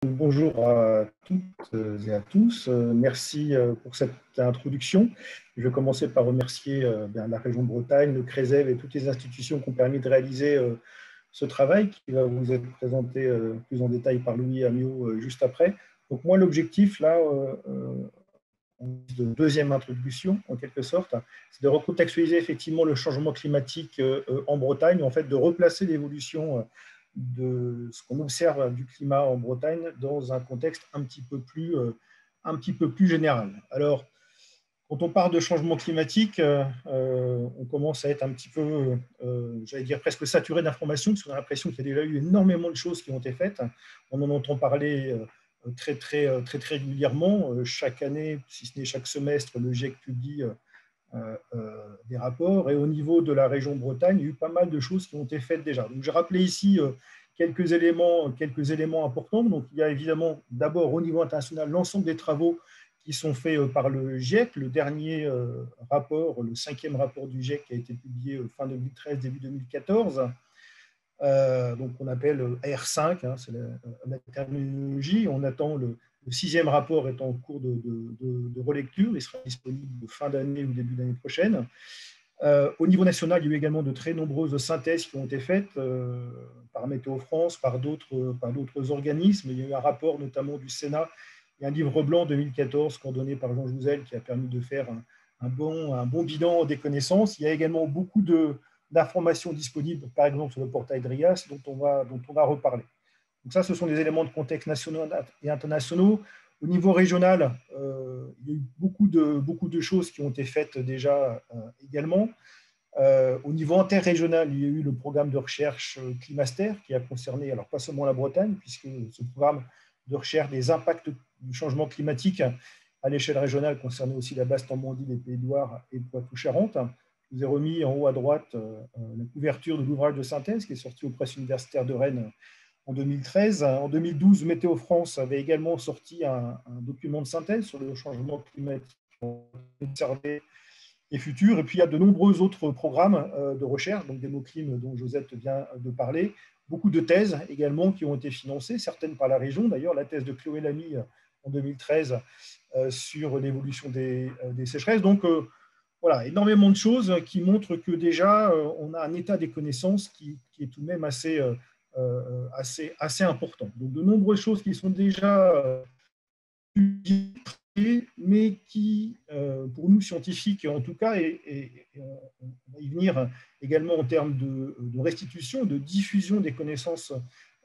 Bonjour à toutes et à tous. Merci pour cette introduction. Je vais commencer par remercier la région Bretagne, le CRESEV et toutes les institutions qui ont permis de réaliser ce travail qui va vous être présenté plus en détail par Louis Amiot juste après. Donc moi, l'objectif, là, de deuxième introduction, en quelque sorte, c'est de recontextualiser effectivement le changement climatique en Bretagne, en fait, de replacer l'évolution de ce qu'on observe du climat en Bretagne dans un contexte un petit peu plus général. Alors, quand on parle de changement climatique, on commence à être un petit peu, j'allais dire, presque saturé d'informations, parce qu'on a l'impression qu'il y a déjà eu énormément de choses qui ont été faites. On en entend parler très régulièrement. Chaque année, si ce n'est chaque semestre, le GIEC publie des rapports. Et au niveau de la région Bretagne, il y a eu pas mal de choses qui ont été faites déjà. Donc, j'ai rappelé ici quelques éléments importants. Donc, il y a évidemment d'abord au niveau international l'ensemble des travaux qui sont faits par le GIEC. Le dernier rapport, le 5e rapport du GIEC qui a été publié fin 2013, début 2014. Donc on appelle AR5, hein, c'est la terminologie. On attend le 6e rapport est en cours de relecture. Il sera disponible fin d'année ou début d'année prochaine. Au niveau national, il y a eu également de très nombreuses synthèses qui ont été faites par Météo France, par d'autres organismes. Il y a eu un rapport notamment du Sénat et un livre blanc 2014 coordonné par Jean Jouzel qui a permis de faire un bon bilan des connaissances. Il y a également beaucoup d'informations disponibles, par exemple sur le portail DRIAS, dont on va reparler. Donc ça, ce sont des éléments de contexte nationaux et internationaux. Au niveau régional, il y a eu beaucoup de choses qui ont été faites déjà également. Au niveau interrégional, il y a eu le programme de recherche Climaster qui a concerné, alors pas seulement la Bretagne, puisque ce programme de recherche des impacts du changement climatique à l'échelle régionale concernait aussi la Basse-Normandie, les Pays-de-Loire et le Poitou-Charentes. Je vous ai remis en haut à droite la couverture de l'ouvrage de synthèse qui est sorti aux presses universitaires de Rennes en 2013. En 2012, Météo France avait également sorti un document de synthèse sur le changement climatique observé et futur. Et puis, il y a de nombreux autres programmes de recherche, donc des mots-clim dont Josette vient de parler. Beaucoup de thèses également qui ont été financées, certaines par la région. D'ailleurs, la thèse de Chloé Lamy en 2013 sur l'évolution des sécheresses. Donc, voilà, énormément de choses qui montrent que déjà, on a un état des connaissances qui est tout de même assez important. Donc, de nombreuses choses qui sont déjà mais qui, pour nous scientifiques en tout cas, et on va y venir également en termes de restitution, de diffusion des connaissances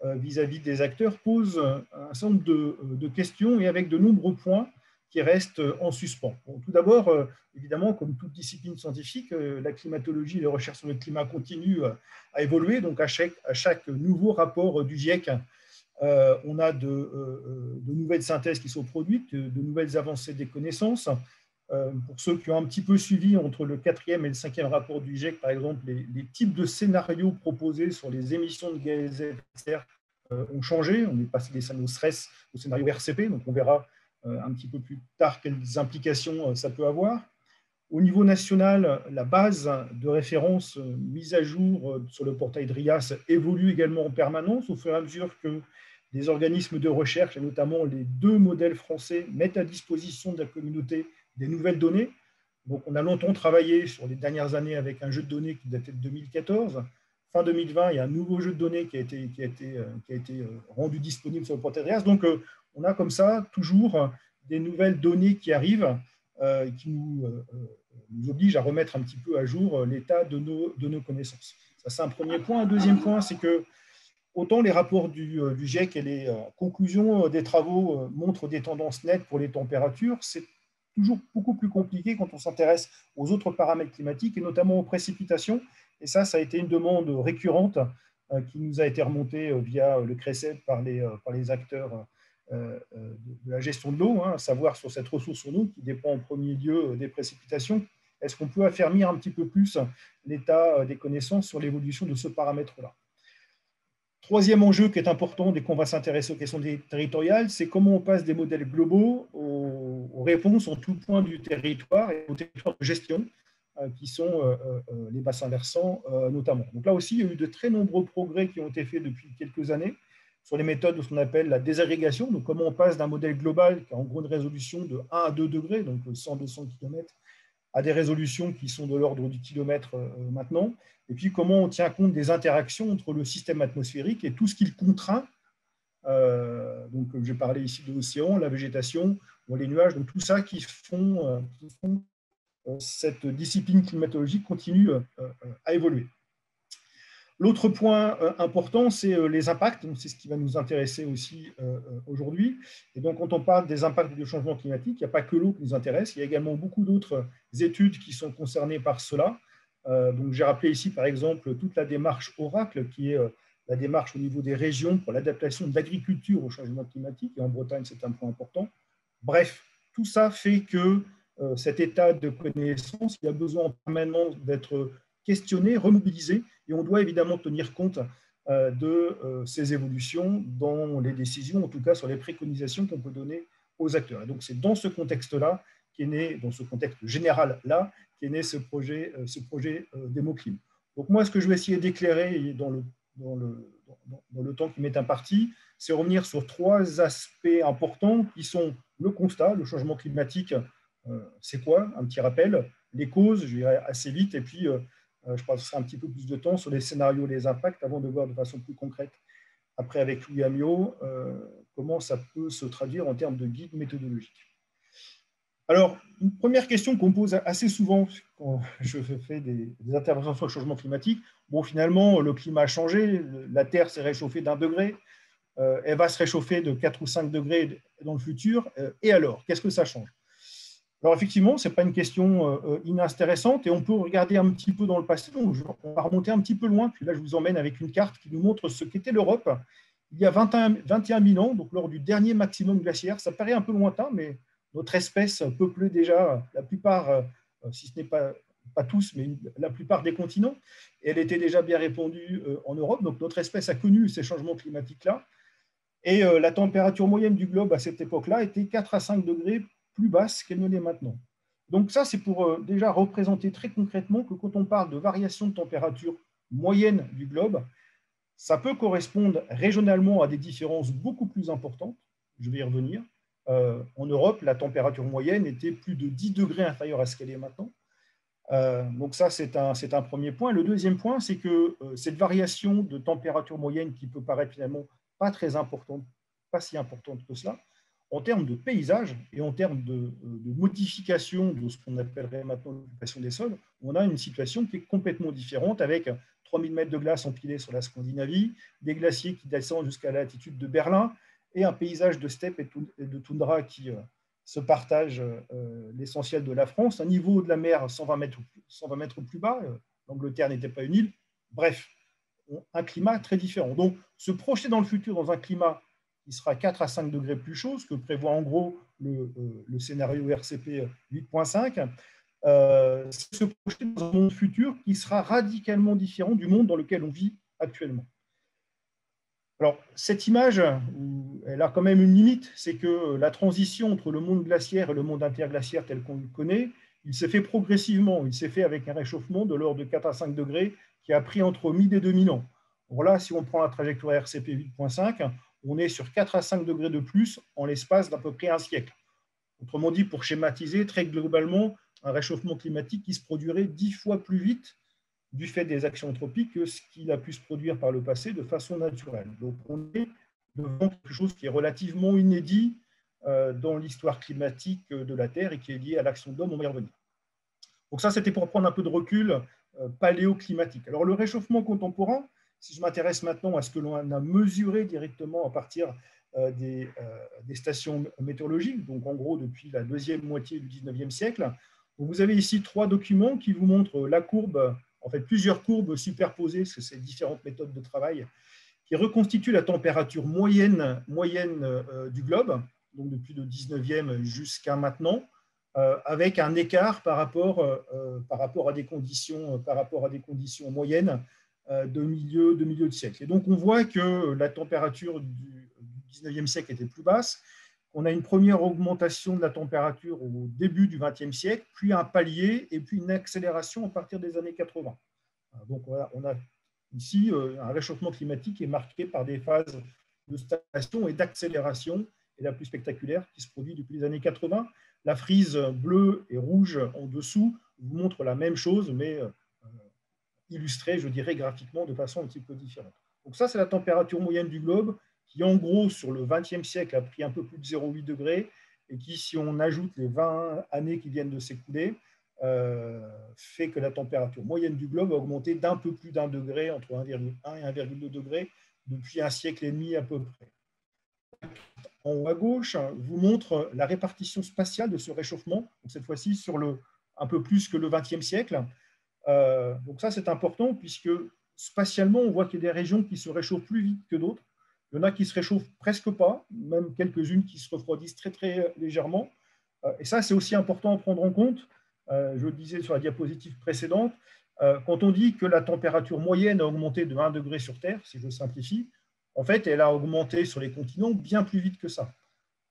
vis-à-vis des acteurs, pose un certain nombre de questions et avec de nombreux points qui restent en suspens. Bon, tout d'abord, évidemment, comme toute discipline scientifique, la climatologie et les recherches sur le climat continuent à évoluer. Donc, à chaque nouveau rapport du GIEC, on a de nouvelles synthèses qui sont produites, de nouvelles avancées des connaissances. Pour ceux qui ont un petit peu suivi entre le 4e et le 5e rapport du GIEC, par exemple, les types de scénarios proposés sur les émissions de gaz à effet de serre ont changé. On est passé des scénarios stress au scénario RCP, donc on verra un petit peu plus tard quelles implications ça peut avoir. Au niveau national, la base de référence mise à jour sur le portail DRIAS évolue également en permanence au fur et à mesure que des organismes de recherche, et notamment les 2 modèles français, mettent à disposition de la communauté des nouvelles données. Donc, on a longtemps travaillé sur les dernières années avec un jeu de données qui datait de 2014. Fin 2020, il y a un nouveau jeu de données qui a été rendu disponible sur le portail DRIAS. Donc, on a comme ça toujours des nouvelles données qui arrivent qui nous oblige à remettre un petit peu à jour l'état de nos connaissances. Ça, c'est un premier point. Un deuxième point, c'est que autant les rapports du GIEC et les conclusions des travaux montrent des tendances nettes pour les températures, c'est toujours beaucoup plus compliqué quand on s'intéresse aux autres paramètres climatiques et notamment aux précipitations. Et ça a été une demande récurrente qui nous a été remontée via le CRESED par les acteurs de la gestion de l'eau, hein, à savoir sur cette ressource en eau qui dépend en premier lieu des précipitations. Est-ce qu'on peut affermir un petit peu plus l'état des connaissances sur l'évolution de ce paramètre-là? Troisième enjeu qui est important dès qu'on va s'intéresser aux questions territoriales, c'est comment on passe des modèles globaux aux réponses en tout point du territoire et aux territoires de gestion qui sont les bassins versants notamment. Donc là aussi, il y a eu de très nombreux progrès qui ont été faits depuis quelques années sur les méthodes de ce qu'on appelle la désagrégation, donc comment on passe d'un modèle global qui a en gros une résolution de 1 à 2 degrés, donc 100-200 km, à des résolutions qui sont de l'ordre du kilomètre maintenant, et puis comment on tient compte des interactions entre le système atmosphérique et tout ce qu'il contraint. Donc, j'ai parlé ici de l'océan, la végétation, les nuages, donc tout ça qui font cette discipline climatologique continue à évoluer. L'autre point important, c'est les impacts. C'est ce qui va nous intéresser aussi aujourd'hui. Et donc, quand on parle des impacts du changement climatique, il n'y a pas que l'eau qui nous intéresse. Il y a également beaucoup d'autres études qui sont concernées par cela. Donc, j'ai rappelé ici, par exemple, toute la démarche Oracle, qui est la démarche au niveau des régions pour l'adaptation de l'agriculture au changement climatique. Et en Bretagne, c'est un point important. Bref, tout ça fait que cet état de connaissance, il a besoin en permanence d'être questionné, remobilisé, et on doit évidemment tenir compte de ces évolutions dans les décisions, en tout cas sur les préconisations qu'on peut donner aux acteurs. Et donc c'est dans ce contexte-là qu'est né, dans ce contexte général-là, qu'est né ce projet DémoClim. Donc moi, ce que je vais essayer d'éclairer dans le temps qui m'est imparti, c'est revenir sur 3 aspects importants qui sont le constat, le changement climatique, c'est quoi? Un petit rappel, les causes, je dirais assez vite, et puis je passerai un petit peu plus de temps sur les scénarios, les impacts, avant de voir de façon plus concrète, après avec Louis Amiot, comment ça peut se traduire en termes de guide méthodologique. Alors, une première question qu'on pose assez souvent quand je fais des interventions sur le changement climatique, bon, finalement, le climat a changé, la Terre s'est réchauffée d'1 degré, elle va se réchauffer de 4 ou 5 degrés dans le futur, et alors, qu'est-ce que ça change? Alors effectivement, ce n'est pas une question inintéressante et on peut regarder un petit peu dans le passé. Donc, on va remonter un petit peu loin. Puis là, je vous emmène avec une carte qui nous montre ce qu'était l'Europe il y a 21 000 ans, donc lors du dernier maximum glaciaire. Ça paraît un peu lointain, mais notre espèce peuplait déjà la plupart, si ce n'est pas tous, mais la plupart des continents. Et elle était déjà bien répandue en Europe. Donc notre espèce a connu ces changements climatiques-là. Et la température moyenne du globe à cette époque-là était 4 à 5 degrés plus basse qu'elle ne l'est maintenant. Donc ça, c'est pour déjà représenter très concrètement que quand on parle de variation de température moyenne du globe, ça peut correspondre régionalement à des différences beaucoup plus importantes. Je vais y revenir. En Europe, la température moyenne était plus de 10 degrés inférieure à ce qu'elle est maintenant. Donc ça, c'est un premier point. Le deuxième point, c'est que cette variation de température moyenne qui peut paraître finalement pas très importante, pas si importante que cela, en termes de paysage et en termes de modification de ce qu'on appellerait maintenant l'occupation des sols, on a une situation qui est complètement différente avec 3000 mètres de glace empilés sur la Scandinavie, des glaciers qui descendent jusqu'à la latitude de Berlin et un paysage de steppe et de toundra qui se partage l'essentiel de la France, un niveau de la mer 120 mètres plus bas, l'Angleterre n'était pas une île, bref, un climat très différent. Donc, se projeter dans le futur dans un climat qui sera 4 à 5 degrés plus chaud, ce que prévoit en gros le scénario RCP 8.5, c'est se projeter dans un monde futur qui sera radicalement différent du monde dans lequel on vit actuellement. Alors, cette image, elle a quand même une limite, c'est que la transition entre le monde glaciaire et le monde interglaciaire tel qu'on le connaît, il s'est fait progressivement, il s'est fait avec un réchauffement de l'ordre de 4 à 5 degrés qui a pris entre 1000 et 2000 ans. Alors là, si on prend la trajectoire RCP 8.5, on est sur 4 à 5 degrés de plus en l'espace d'à peu près un siècle. Autrement dit, pour schématiser, très globalement, un réchauffement climatique qui se produirait 10 fois plus vite du fait des actions anthropiques que ce qu'il a pu se produire par le passé de façon naturelle. Donc on est devant quelque chose qui est relativement inédit dans l'histoire climatique de la Terre et qui est lié à l'action de l'homme, on va y revenir. Donc ça, c'était pour prendre un peu de recul paléoclimatique. Alors le réchauffement contemporain, si je m'intéresse maintenant à ce que l'on a mesuré directement à partir des stations météorologiques, donc en gros depuis la deuxième moitié du 19e siècle, donc vous avez ici 3 documents qui vous montrent la courbe, en fait plusieurs courbes superposées, parce que c'est différentes méthodes de travail, qui reconstituent la température moyenne du globe, donc depuis le 19e jusqu'à maintenant, avec un écart par rapport à des conditions moyennes de milieu de siècle. Et donc on voit que la température du 19e siècle était plus basse, qu'on a une première augmentation de la température au début du 20e siècle, puis un palier et puis une accélération à partir des années 80. Donc on a ici un réchauffement climatique qui est marqué par des phases de stagnation et d'accélération est la plus spectaculaire qui se produit depuis les années 80. La frise bleue et rouge en dessous vous montre la même chose, mais illustrée, je dirais, graphiquement de façon un petit peu différente. Donc ça, c'est la température moyenne du globe qui, en gros, sur le XXe siècle, a pris un peu plus de 0,8 degrés et qui, si on ajoute les 20 années qui viennent de s'écouler, fait que la température moyenne du globe a augmenté d'un peu plus d'1 degré, entre 1,1 et 1,2 degrés, depuis un siècle et demi à peu près. En haut à gauche vous montre la répartition spatiale de ce réchauffement, donc cette fois-ci sur un peu plus que le XXe siècle. Donc ça, c'est important, puisque spatialement, on voit qu'il y a des régions qui se réchauffent plus vite que d'autres. Il y en a qui se réchauffent presque pas, même quelques-unes qui se refroidissent très, très légèrement. Et ça, c'est aussi important à prendre en compte. Je le disais sur la diapositive précédente, quand on dit que la température moyenne a augmenté de 1 degré sur Terre, si je simplifie, en fait, elle a augmenté sur les continents bien plus vite que ça.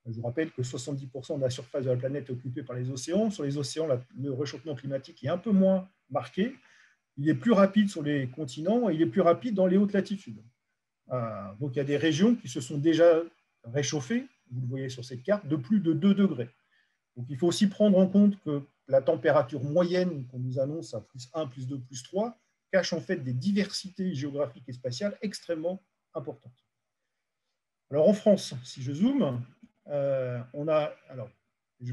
Je vous rappelle que 70% de la surface de la planète est occupée par les océans. Sur les océans, le réchauffement climatique est un peu moins marqué. Il est plus rapide sur les continents et il est plus rapide dans les hautes latitudes. Donc, il y a des régions qui se sont déjà réchauffées, vous le voyez sur cette carte, de plus de 2 degrés. Donc, il faut aussi prendre en compte que la température moyenne qu'on nous annonce à plus 1, plus 2, plus 3, cache en fait des diversités géographiques et spatiales extrêmement importantes. Alors, en France, si je zoome, je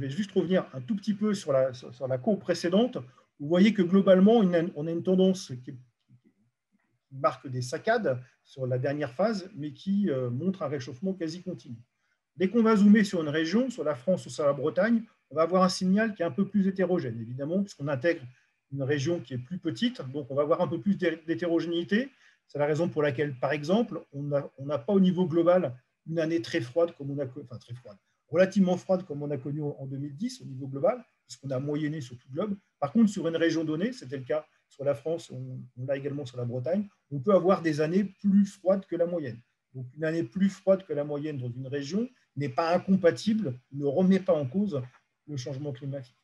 vais juste revenir un tout petit peu sur la courbe précédente. Vous voyez que globalement, on a une tendance qui marque des saccades sur la dernière phase, mais qui montre un réchauffement quasi continu. Dès qu'on va zoomer sur une région, sur la France ou sur la Bretagne, on va avoir un signal qui est un peu plus hétérogène, évidemment, puisqu'on intègre une région qui est plus petite, donc on va avoir un peu plus d'hétérogénéité. C'est la raison pour laquelle, par exemple, on n'a pas au niveau global une année très froide, relativement froide comme on a connu en 2010 au niveau global, puisqu'on a moyenné sur tout le globe. Par contre, sur une région donnée, c'était le cas sur la France, on l'a également sur la Bretagne, on peut avoir des années plus froides que la moyenne. Donc, une année plus froide que la moyenne dans une région n'est pas incompatible, ne remet pas en cause le changement climatique.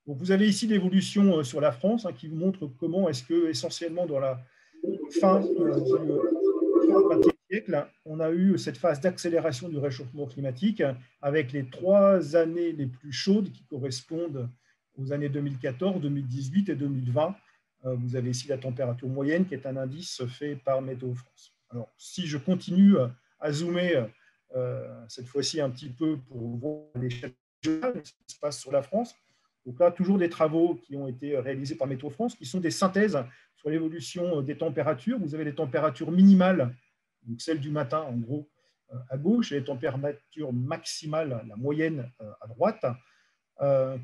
Donc, vous avez ici l'évolution sur la France qui vous montre comment est-ce que, essentiellement, dans la fin du XXe siècle, on a eu cette phase d'accélération du réchauffement climatique avec les 3 années les plus chaudes qui correspondent aux années 2014, 2018 et 2020. Vous avez ici la température moyenne qui est un indice fait par Météo France. Alors, si je continue à zoomer cette fois-ci un petit peu pour voir l'échelle régionale, ce qui se passe sur la France, donc là, toujours des travaux qui ont été réalisés par Météo France, qui sont des synthèses sur l'évolution des températures. Vous avez les températures minimales, donc celles du matin, en gros, à gauche, et les températures maximales, la moyenne, à droite,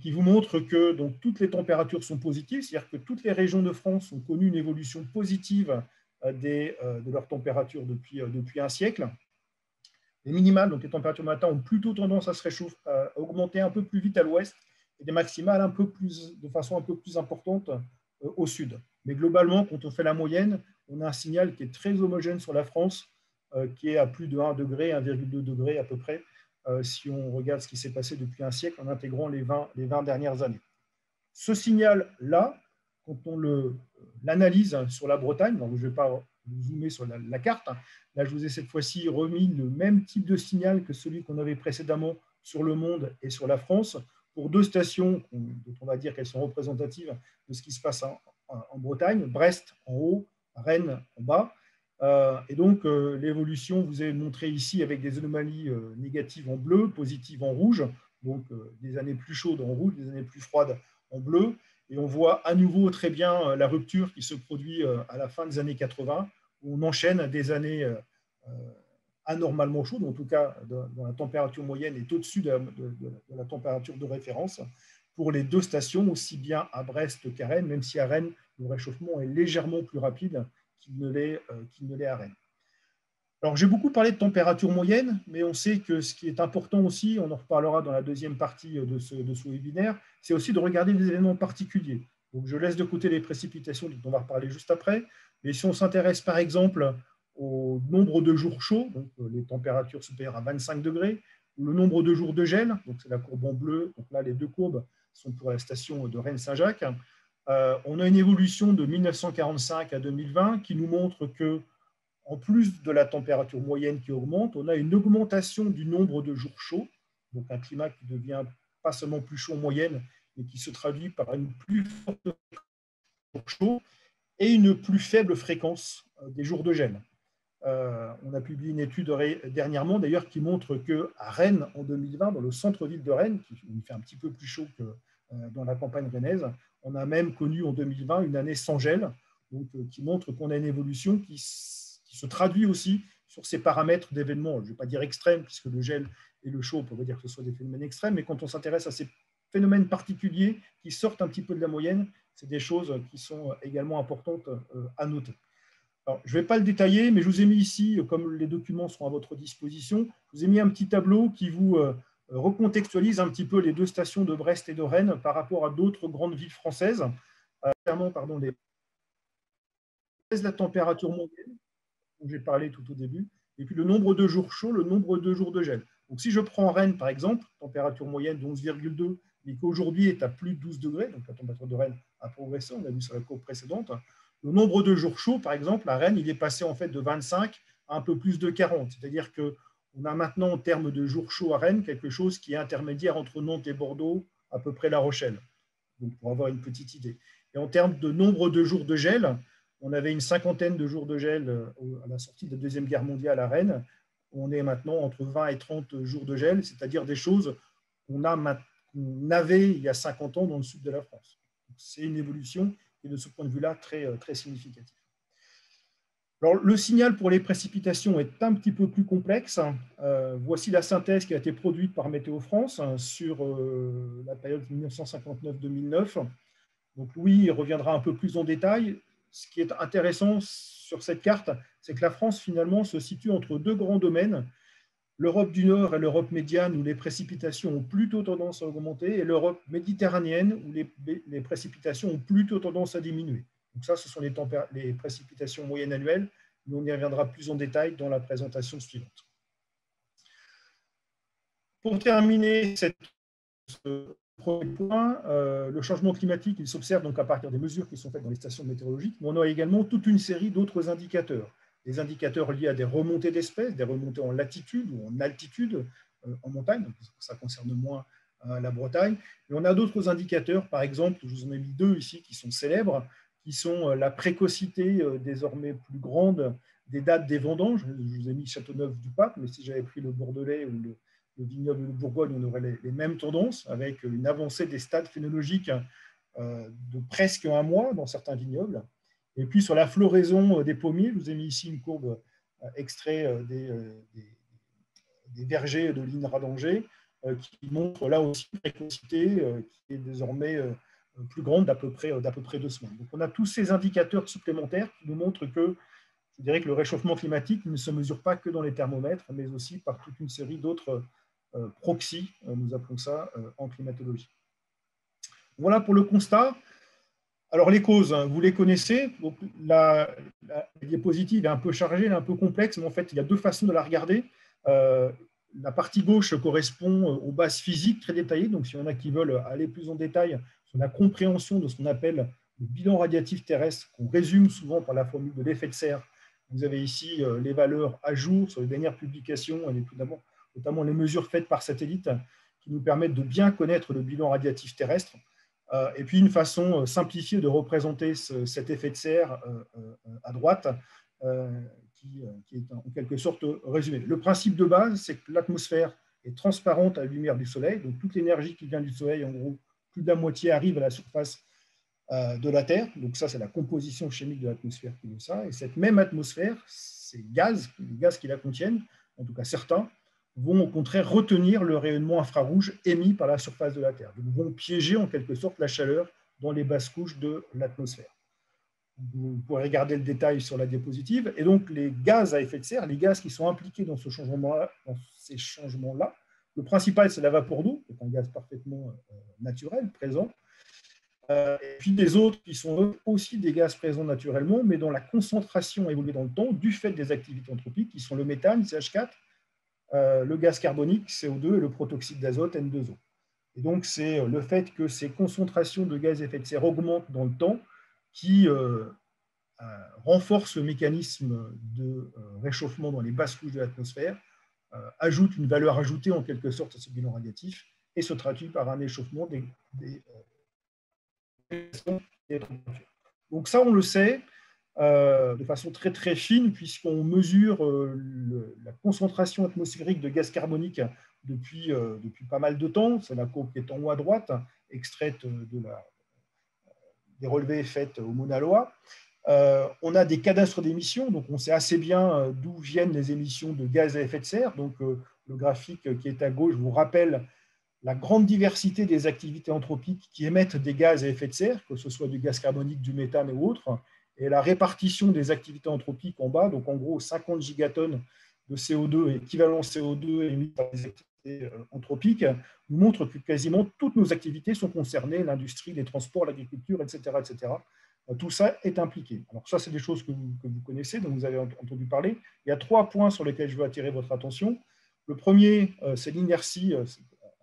qui vous montrent que donc, toutes les températures sont positives, c'est-à-dire que toutes les régions de France ont connu une évolution positive de leur température depuis un siècle. Les minimales, donc les températures matin, ont plutôt tendance à se réchauffer, à augmenter un peu plus vite à l'ouest, et des maximales de façon un peu plus importante au sud. Mais globalement, quand on fait la moyenne, on a un signal qui est très homogène sur la France, qui est à plus de 1 degré, 1,2 degré à peu près, si on regarde ce qui s'est passé depuis un siècle en intégrant les 20 dernières années. Ce signal-là, quand on l'analyse sur la Bretagne, donc je ne vais pas zoomer sur la carte, là je vous ai cette fois-ci remis le même type de signal que celui qu'on avait précédemment sur le monde et sur la France, pour 2 stations dont on va dire qu'elles sont représentatives de ce qui se passe en Bretagne, Brest en haut, Rennes en bas. Et donc, l'évolution vous est montrée ici avec des anomalies négatives en bleu, positives en rouge, donc des années plus chaudes en rouge, des années plus froides en bleu. Et on voit à nouveau très bien la rupture qui se produit à la fin des années 80, où on enchaîne des années anormalement chaudes, en tout cas dont la température moyenne est au-dessus de la température de référence, pour les 2 stations, aussi bien à Brest qu'à Rennes, même si à Rennes, le réchauffement est légèrement plus rapide qu'il ne l'est à Rennes. Alors, j'ai beaucoup parlé de température moyenne, mais on sait que ce qui est important aussi, on en reparlera dans la deuxième partie de ce webinaire, c'est aussi de regarder des événements particuliers. Donc, je laisse de côté les précipitations dont on va reparler juste après, mais si on s'intéresse par exemple au nombre de jours chauds, donc les températures supérieures à 25 degrés, ou le nombre de jours de gel, donc c'est la courbe en bleu, donc là les 2 courbes sont pour la station de Rennes-Saint-Jacques, on a une évolution de 1945 à 2020 qui nous montre que en plus de la température moyenne qui augmente, on a une augmentation du nombre de jours chauds, donc un climat qui devient pas seulement plus chaud en moyenne, mais qui se traduit par une plus forte jours chauds et une plus faible fréquence des jours de gel. On a publié une étude dernièrement, d'ailleurs, qui montre qu'à Rennes, en 2020, dans le centre-ville de Rennes, qui fait un petit peu plus chaud que dans la campagne rennaise, on a même connu en 2020 une année sans gel, donc, qui montre qu'on a une évolution qui se traduit aussi sur ces paramètres d'événements. Je ne vais pas dire extrêmes, puisque le gel et le chaud, on peut dire que ce soit des phénomènes extrêmes, mais quand on s'intéresse à ces phénomènes particuliers qui sortent un petit peu de la moyenne, c'est des choses qui sont également importantes à noter. Alors, je ne vais pas le détailler, mais je vous ai mis ici, comme les documents sont à votre disposition, je vous ai mis un petit tableau qui vous recontextualise un petit peu les deux stations de Brest et de Rennes par rapport à d'autres grandes villes françaises. Clairement, la température moyenne, dont j'ai parlé tout au début, et puis le nombre de jours chauds, le nombre de jours de gel. Donc, si je prends Rennes, par exemple, température moyenne de 11,2, mais qu'aujourd'hui est à plus de 12 degrés, donc la température de Rennes a progressé, on l'a vu sur la courbe précédente, le nombre de jours chauds, par exemple, à Rennes, il est passé en fait de 25 à un peu plus de 40. C'est-à-dire qu'on a maintenant, en termes de jours chauds à Rennes, quelque chose qui est intermédiaire entre Nantes et Bordeaux, à peu près La Rochelle, donc pour avoir une petite idée. Et en termes de nombre de jours de gel, on avait une cinquantaine de jours de gel à la sortie de la Deuxième Guerre mondiale à Rennes. On est maintenant entre 20 et 30 jours de gel, c'est-à-dire des choses qu'on avait il y a 50 ans dans le sud de la France. C'est une évolution qui est de ce point de vue-là très, très significative. Alors, le signal pour les précipitations est un petit peu plus complexe. Voici la synthèse qui a été produite par Météo France sur la période 1959-2009. Donc Louis reviendra un peu plus en détail. Ce qui est intéressant sur cette carte, c'est que la France, finalement, se situe entre deux grands domaines. L'Europe du Nord et l'Europe médiane, où les précipitations ont plutôt tendance à augmenter, et l'Europe méditerranéenne, où les précipitations ont plutôt tendance à diminuer. Donc ça, ce sont les précipitations moyennes annuelles, mais on y reviendra plus en détail dans la présentation suivante. Pour terminer ce premier point, le changement climatique, il s'observe donc à partir des mesures qui sont faites dans les stations météorologiques, mais on a également toute une série d'autres indicateurs. Des indicateurs liés à des remontées d'espèces, des remontées en latitude ou en altitude, en montagne, donc ça concerne moins la Bretagne. Mais on a d'autres indicateurs, par exemple, je vous en ai mis deux ici qui sont célèbres, qui sont la précocité désormais plus grande des dates des vendanges. Je vous ai mis Châteauneuf-du-Pape, mais si j'avais pris le Bordelais ou le vignoble de Bourgogne, on aurait les mêmes tendances, avec une avancée des stades phénologiques de presque un mois dans certains vignobles. Et puis sur la floraison des pommiers, je vous ai mis ici une courbe extrait des vergers de l'INRA d'Angers, qui montre là aussi une précocité qui est désormais plus grande d'à peu près 2 semaines. Donc on a tous ces indicateurs supplémentaires qui nous montrent que je dirais que le réchauffement climatique ne se mesure pas que dans les thermomètres, mais aussi par toute une série d'autres proxys, nous appelons ça en climatologie. Voilà pour le constat. Alors les causes, vous les connaissez. Donc, la diapositive est un peu chargée, elle est un peu complexe, mais en fait, il y a deux façons de la regarder. La partie gauche correspond aux bases physiques très détaillées. Donc, s'il y en a qui veulent aller plus en détail sur la compréhension de ce qu'on appelle le bilan radiatif terrestre, qu'on résume souvent par la formule de l'effet de serre. Vous avez ici les valeurs à jour sur les dernières publications, et notamment les mesures faites par satellite qui nous permettent de bien connaître le bilan radiatif terrestre. Et puis une façon simplifiée de représenter cet effet de serre à droite, qui est en quelque sorte résumé. Le principe de base, c'est que l'atmosphère est transparente à la lumière du Soleil, donc toute l'énergie qui vient du Soleil, en gros, plus de la moitié arrive à la surface de la Terre. Donc ça, c'est la composition chimique de l'atmosphère qui veut ça. Et cette même atmosphère, ces les gaz qui la contiennent, en tout cas certains, vont au contraire retenir le rayonnement infrarouge émis par la surface de la Terre. Donc vont piéger en quelque sorte la chaleur dans les basses couches de l'atmosphère. Vous pourrez regarder le détail sur la diapositive. Et donc les gaz à effet de serre, les gaz qui sont impliqués dans ces changements-là, le principal, c'est la vapeur d'eau, qui est un gaz parfaitement naturel, présent. Et puis des autres qui sont aussi des gaz présents naturellement, mais dont la concentration a évolué dans le temps du fait des activités anthropiques, qui sont le méthane, CH4, le gaz carbonique, CO2, et le protoxyde d'azote, N2O. Et donc, c'est le fait que ces concentrations de gaz à effet de serre augmentent dans le temps qui renforce le mécanisme de réchauffement dans les basses couches de l'atmosphère, ajoute une valeur ajoutée en quelque sorte à ce bilan radiatif et se traduit par un échauffement des températures. Donc ça, on le sait de façon très très fine, puisqu'on mesure la concentration atmosphérique de gaz carbonique depuis pas mal de temps. C'est la courbe qui est en haut à droite, extraite des relevés faits au Mauna Loa. On a des cadastres d'émissions, donc on sait assez bien d'où viennent les émissions de gaz à effet de serre. Donc le graphique qui est à gauche vous rappelle la grande diversité des activités anthropiques qui émettent des gaz à effet de serre, que ce soit du gaz carbonique, du méthane ou autre, et la répartition des activités anthropiques en bas, donc en gros 50 gigatonnes de CO2, équivalent CO2 émis par les activités anthropiques, nous montre que quasiment toutes nos activités sont concernées, l'industrie, les transports, l'agriculture, etc., etc. Tout ça est impliqué. Alors ça, c'est des choses que vous connaissez, dont vous avez entendu parler. Il y a 3 points sur lesquels je veux attirer votre attention. Le premier, c'est l'inertie,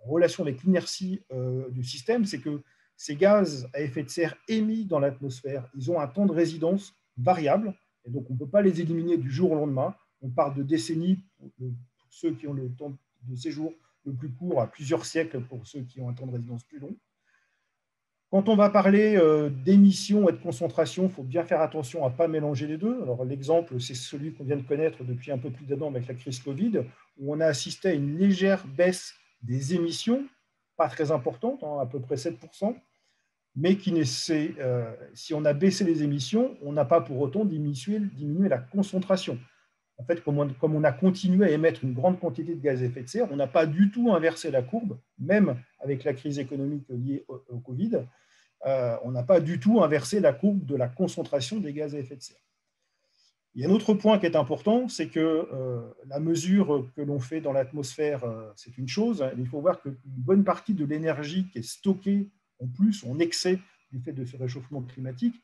en relation avec l'inertie du système, c'est que ces gaz à effet de serre émis dans l'atmosphère, ils ont un temps de résidence variable, et donc on ne peut pas les éliminer du jour au lendemain. On parle de décennies pour ceux qui ont le temps de séjour le plus court, à plusieurs siècles pour ceux qui ont un temps de résidence plus long. Quand on va parler d'émissions et de concentration, il faut bien faire attention à ne pas mélanger les deux. Alors l'exemple, c'est celui qu'on vient de connaître depuis un peu plus d'un an avec la crise Covid, où on a assisté à une légère baisse des émissions, pas très importante, à peu près 7%, mais si on a baissé les émissions, on n'a pas pour autant diminué la concentration. En fait, comme on a continué à émettre une grande quantité de gaz à effet de serre, on n'a pas du tout inversé la courbe, même avec la crise économique liée au Covid, on n'a pas du tout inversé la courbe de la concentration des gaz à effet de serre. Il y a un autre point qui est important, c'est que la mesure que l'on fait dans l'atmosphère, c'est une chose, mais il faut voir qu'une bonne partie de l'énergie qui est stockée en plus, en excès du fait de ce réchauffement climatique,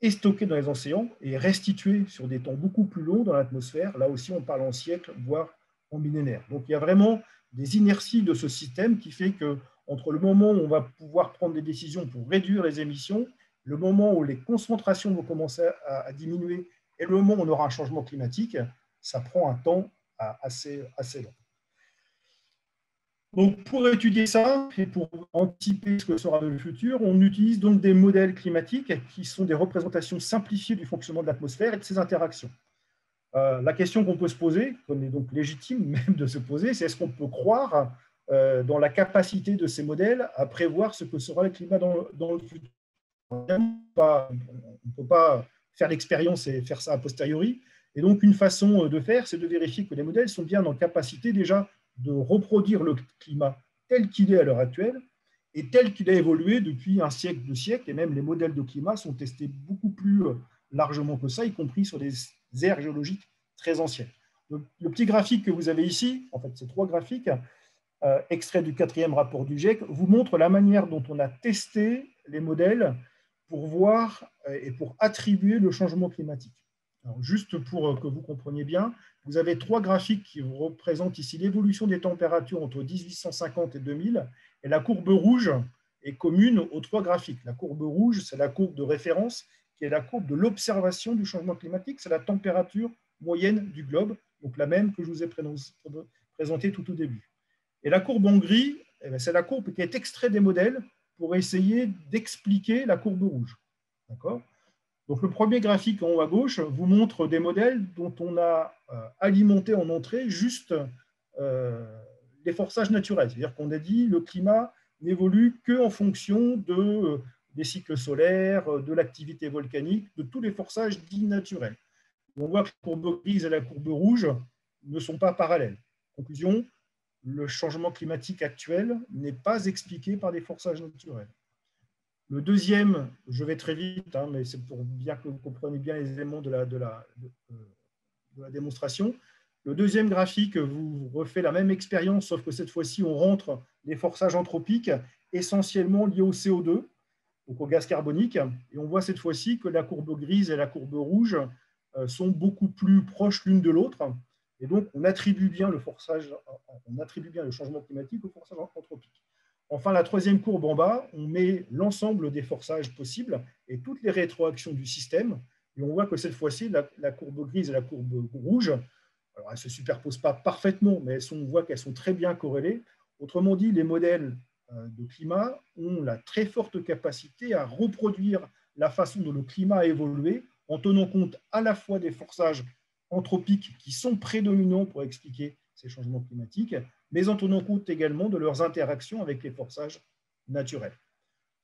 est stockée dans les océans et restituée sur des temps beaucoup plus longs dans l'atmosphère. Là aussi, on parle en siècles, voire en millénaires. Donc, il y a vraiment des inerties de ce système qui fait que entre le moment où on va pouvoir prendre des décisions pour réduire les émissions, le moment où les concentrations vont commencer à diminuer et le moment où on aura un changement climatique, ça prend un temps assez long. Donc, pour étudier ça et pour anticiper ce que sera le futur, on utilise donc des modèles climatiques qui sont des représentations simplifiées du fonctionnement de l'atmosphère et de ses interactions. La question qu'on peut se poser, qu'on est donc légitime même de se poser, c'est est-ce qu'on peut croire dans la capacité de ces modèles à prévoir ce que sera le climat dans le futur? On ne peut pas faire l'expérience et faire ça a posteriori. Et donc, une façon de faire, c'est de vérifier que les modèles sont bien en capacité déjà de reproduire le climat tel qu'il est à l'heure actuelle et tel qu'il a évolué depuis un siècle, 2 siècles. Et même les modèles de climat sont testés beaucoup plus largement que ça, y compris sur des aires géologiques très anciennes. Donc, le petit graphique que vous avez ici, en fait, ces 3 graphiques, extraits du 4e rapport du GIEC, vous montrent la manière dont on a testé les modèles pour voir et pour attribuer le changement climatique. Alors, juste pour que vous compreniez bien, vous avez 3 graphiques qui représentent ici l'évolution des températures entre 1850 et 2000, et la courbe rouge est commune aux 3 graphiques. La courbe rouge, c'est la courbe de référence, qui est la courbe de l'observation du changement climatique, c'est la température moyenne du globe, donc la même que je vous ai présentée tout au début. Et la courbe en gris, c'est la courbe qui est extraite des modèles pour essayer d'expliquer la courbe rouge. D'accord ? Donc, le premier graphique en haut à gauche vous montre des modèles dont on a alimenté en entrée juste les forçages naturels. C'est-à-dire qu'on a dit que le climat n'évolue qu'en fonction des cycles solaires, de l'activité volcanique, de tous les forçages dits naturels. On voit que la courbe grise et la courbe rouge ne sont pas parallèles. Conclusion, le changement climatique actuel n'est pas expliqué par des forçages naturels. Le deuxième, je vais très vite, mais c'est pour bien que vous compreniez bien les éléments de la démonstration. Le deuxième graphique vous refait la même expérience, sauf que cette fois-ci, on rentre les forçages anthropiques essentiellement liés au CO2, donc au gaz carbonique, et on voit cette fois-ci que la courbe grise et la courbe rouge sont beaucoup plus proches l'une de l'autre, et donc on attribue bien le changement climatique au forçage anthropique. Enfin, la troisième courbe en bas, on met l'ensemble des forçages possibles et toutes les rétroactions du système. Et on voit que cette fois-ci, la courbe grise et la courbe rouge, alors elles ne se superposent pas parfaitement, mais on voit qu'elles sont très bien corrélées. Autrement dit, les modèles de climat ont la très forte capacité à reproduire la façon dont le climat a évolué en tenant compte à la fois des forçages anthropiques qui sont prédominants pour expliquer ces changements climatiques, mais en tenant compte également de leurs interactions avec les forçages naturels.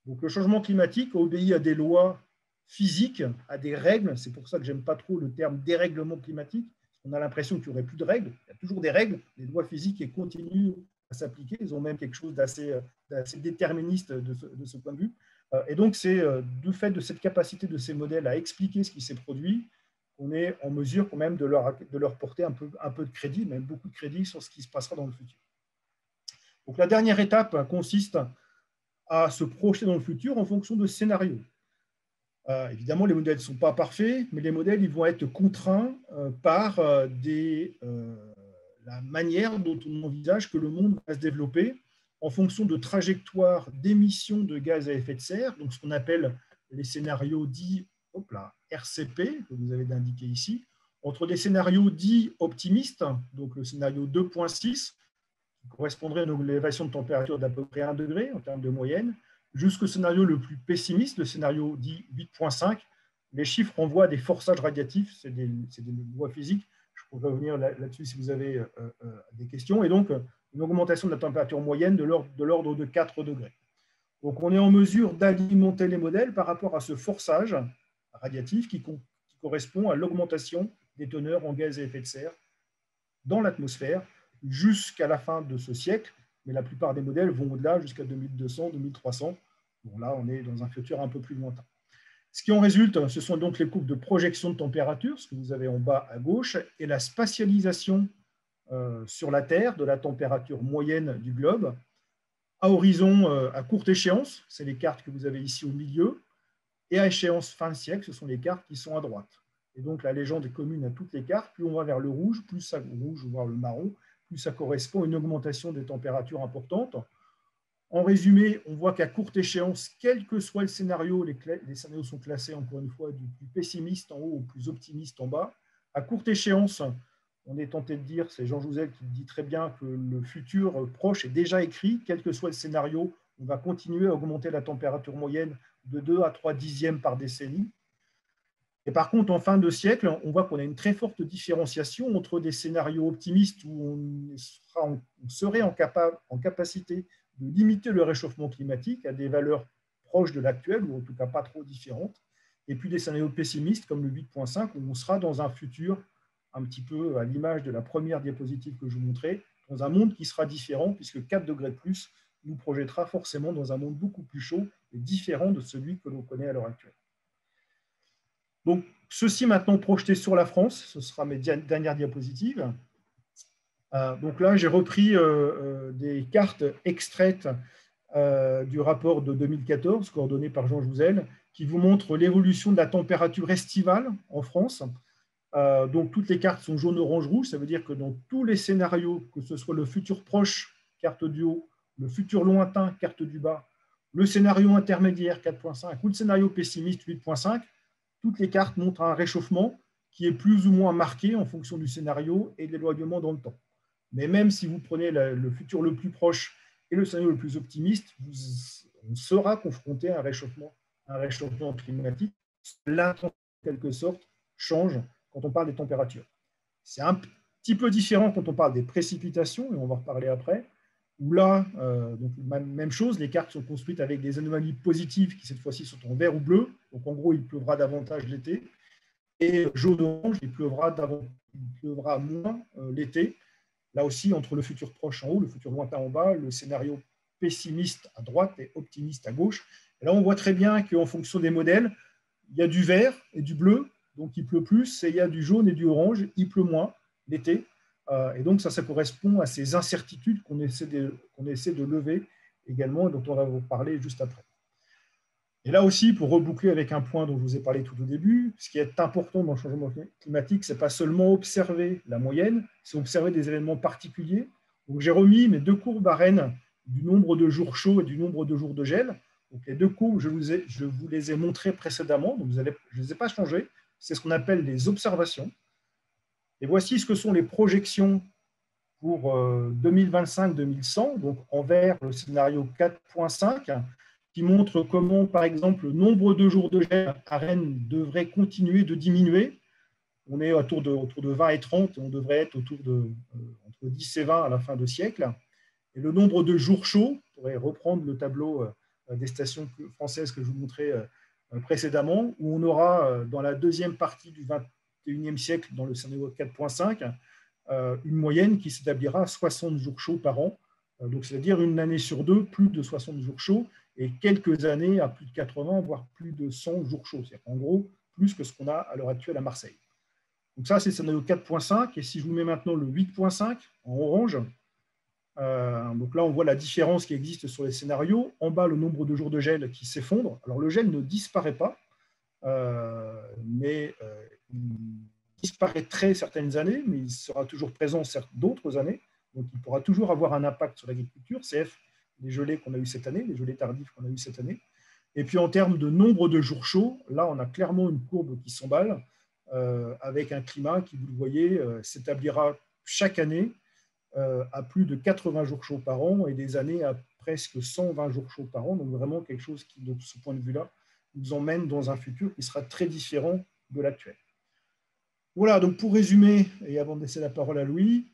Donc le changement climatique obéit à des lois physiques, à des règles. C'est pour ça que je n'aime pas trop le terme dérèglement climatique. On a l'impression qu'il n'y aurait plus de règles. Il y a toujours des règles, des lois physiques qui continuent à s'appliquer. Ils ont même quelque chose d'assez déterministe de ce point de vue. Et donc, c'est du fait de cette capacité de ces modèles à expliquer ce qui s'est produit qu'on est en mesure quand même de leur porter un peu de crédit, même beaucoup de crédit sur ce qui se passera dans le futur. Donc, la dernière étape consiste à se projeter dans le futur en fonction de scénarios. Évidemment, les modèles ne sont pas parfaits, mais les modèles ils vont être contraints par la manière dont on envisage que le monde va se développer en fonction de trajectoires d'émissions de gaz à effet de serre, donc ce qu'on appelle les scénarios dits RCP, que vous avez indiqué ici, entre des scénarios dits optimistes, donc le scénario 2.6, qui correspondrait à une élévation de température d'à peu près 1 degré en termes de moyenne, jusqu'au scénario le plus pessimiste, le scénario dit 8.5. Les chiffres renvoient à des forçages radiatifs, c'est des lois physiques. Je pourrais revenir là-dessus si vous avez des questions. Et donc, une augmentation de la température moyenne de l'ordre de 4 degrés. Donc, on est en mesure d'alimenter les modèles par rapport à ce forçage radiatif qui correspond à l'augmentation des teneurs en gaz à effet de serre dans l'atmosphère jusqu'à la fin de ce siècle. Mais la plupart des modèles vont au-delà, jusqu'à 2200, 2300. Bon, là, on est dans un futur un peu plus lointain. Ce qui en résulte, ce sont donc les courbes de projection de température, ce que vous avez en bas à gauche, et la spatialisation sur la Terre de la température moyenne du globe. À horizon, à courte échéance, c'est les cartes que vous avez ici au milieu, et à échéance fin de siècle, ce sont les cartes qui sont à droite. Et donc la légende est commune à toutes les cartes. Plus on va vers le rouge, plus ça rouge, voire le marron, plus ça correspond à une augmentation des températures importantes. En résumé, on voit qu'à courte échéance, quel que soit le scénario, les scénarios sont classés encore une fois du plus pessimiste en haut au plus optimiste en bas. À courte échéance, on est tenté de dire, c'est Jean Jouzel qui dit très bien que le futur proche est déjà écrit, quel que soit le scénario, on va continuer à augmenter la température moyenne de 2 à 3 dixièmes par décennie. Et par contre, en fin de siècle, on voit qu'on a une très forte différenciation entre des scénarios optimistes où on serait en capacité de limiter le réchauffement climatique à des valeurs proches de l'actuel, ou en tout cas pas trop différentes, et puis des scénarios pessimistes comme le 8.5, où on sera dans un futur un petit peu à l'image de la première diapositive que je vous montrais, dans un monde qui sera différent, puisque 4 degrés de plus nous projettera forcément dans un monde beaucoup plus chaud et différent de celui que l'on connaît à l'heure actuelle. Donc, ceci maintenant projeté sur la France, ce sera mes dernières diapositives. Donc là, j'ai repris des cartes extraites du rapport de 2014, coordonné par Jean Jouzel, qui vous montre l'évolution de la température estivale en France. Donc, toutes les cartes sont jaune, orange, rouge. Ça veut dire que dans tous les scénarios, que ce soit le futur proche, carte du haut, le futur lointain, carte du bas, le scénario intermédiaire, 4.5, ou le scénario pessimiste, 8.5, toutes les cartes montrent un réchauffement qui est plus ou moins marqué en fonction du scénario et de l'éloignement dans le temps. Mais même si vous prenez le futur le plus proche et le scénario le plus optimiste, on sera confronté à un réchauffement climatique. L'intensité, en quelque sorte, change quand on parle des températures. C'est un petit peu différent quand on parle des précipitations, et on va en reparler après, où là, donc, même chose, les cartes sont construites avec des anomalies positives qui, cette fois-ci, sont en vert ou bleu. Donc, en gros, il pleuvra davantage l'été. Et jaune-orange, il pleuvra moins l'été. Là aussi, entre le futur proche en haut, le futur lointain en bas, le scénario pessimiste à droite et optimiste à gauche. Et là, on voit très bien qu'en fonction des modèles, il y a du vert et du bleu, donc il pleut plus, et il y a du jaune et du orange, il pleut moins l'été. Et donc, ça correspond à ces incertitudes qu'on essaie de lever également, et dont on va vous parler juste après. Et là aussi, pour reboucler avec un point dont je vous ai parlé tout au début, ce qui est important dans le changement climatique, ce n'est pas seulement observer la moyenne, c'est observer des événements particuliers. Donc, j'ai remis mes deux courbes à Rennes du nombre de jours chauds et du nombre de jours de gel. Donc, les deux courbes, je vous les ai montrées précédemment, donc je ne les ai pas changées. c'est ce qu'on appelle des observations. Et voici ce que sont les projections pour 2025-2100, donc en vert, le scénario 4.5, qui montre comment, par exemple, le nombre de jours de gel à Rennes devrait continuer de diminuer. On est autour de 20 et 30, et on devrait être autour de entre 10 et 20 à la fin de siècle. Et le nombre de jours chauds, on pourrait reprendre le tableau des stations françaises que je vous montrais précédemment, où on aura dans la deuxième partie du 21e siècle, dans le scénario 4.5, une moyenne qui s'établira à 60 jours chauds par an. Donc, c'est-à-dire une année sur deux, plus de 60 jours chauds, et quelques années à plus de 80, voire plus de 100 jours chauds. C'est-à-dire en gros plus que ce qu'on a à l'heure actuelle à Marseille. Donc ça, c'est le scénario 4.5. Et si je vous mets maintenant le 8.5 en orange, donc là, on voit la différence qui existe sur les scénarios. En bas, le nombre de jours de gel qui s'effondre. Alors, le gel ne disparaît pas, mais il disparaîtrait certaines années, mais il sera toujours présent d'autres années. Donc, il pourra toujours avoir un impact sur l'agriculture. CF, les gelées qu'on a eues cette année, les gelées tardives qu'on a eues cette année. Et puis, en termes de nombre de jours chauds, là, on a clairement une courbe qui s'emballe, avec un climat qui, vous le voyez, s'établira chaque année à plus de 80 jours chauds par an et des années à presque 120 jours chauds par an. Donc, vraiment quelque chose qui, de ce point de vue-là, nous emmène dans un futur qui sera très différent de l'actuel. Voilà, donc pour résumer, et avant de laisser la parole à Louis,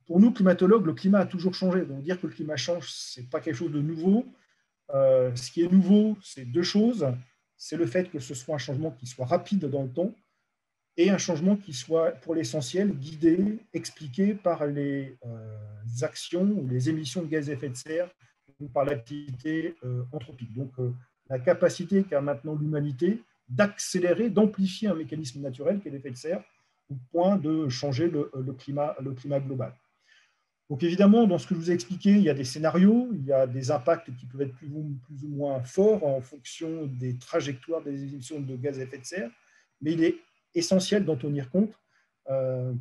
pour nous, climatologues, le climat a toujours changé. Donc dire que le climat change, ce n'est pas quelque chose de nouveau. Ce qui est nouveau, c'est deux choses. C'est le fait que ce soit un changement qui soit rapide dans le temps et un changement qui soit, pour l'essentiel, guidé, expliqué par les actions ou les émissions de gaz à effet de serre ou par l'activité anthropique. Donc, la capacité qu'a maintenant l'humanité d'accélérer, d'amplifier un mécanisme naturel qui est l'effet de serre, au point de changer le climat global. Donc évidemment, dans ce que je vous ai expliqué, il y a des scénarios, il y a des impacts qui peuvent être plus ou moins forts en fonction des trajectoires des émissions de gaz à effet de serre, mais il est essentiel d'en tenir compte,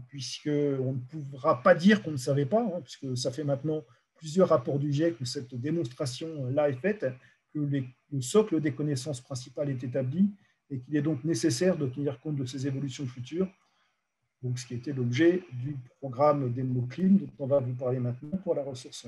puisqu'on ne pourra pas dire qu'on ne savait pas, puisque ça fait maintenant plusieurs rapports du GIEC où cette démonstration-là est faite, que le socle des connaissances principales est établi et qu'il est donc nécessaire de tenir compte de ces évolutions futures. Donc, ce qui était l'objet du programme DEMOCLIM, dont on va vous parler maintenant pour la ressource.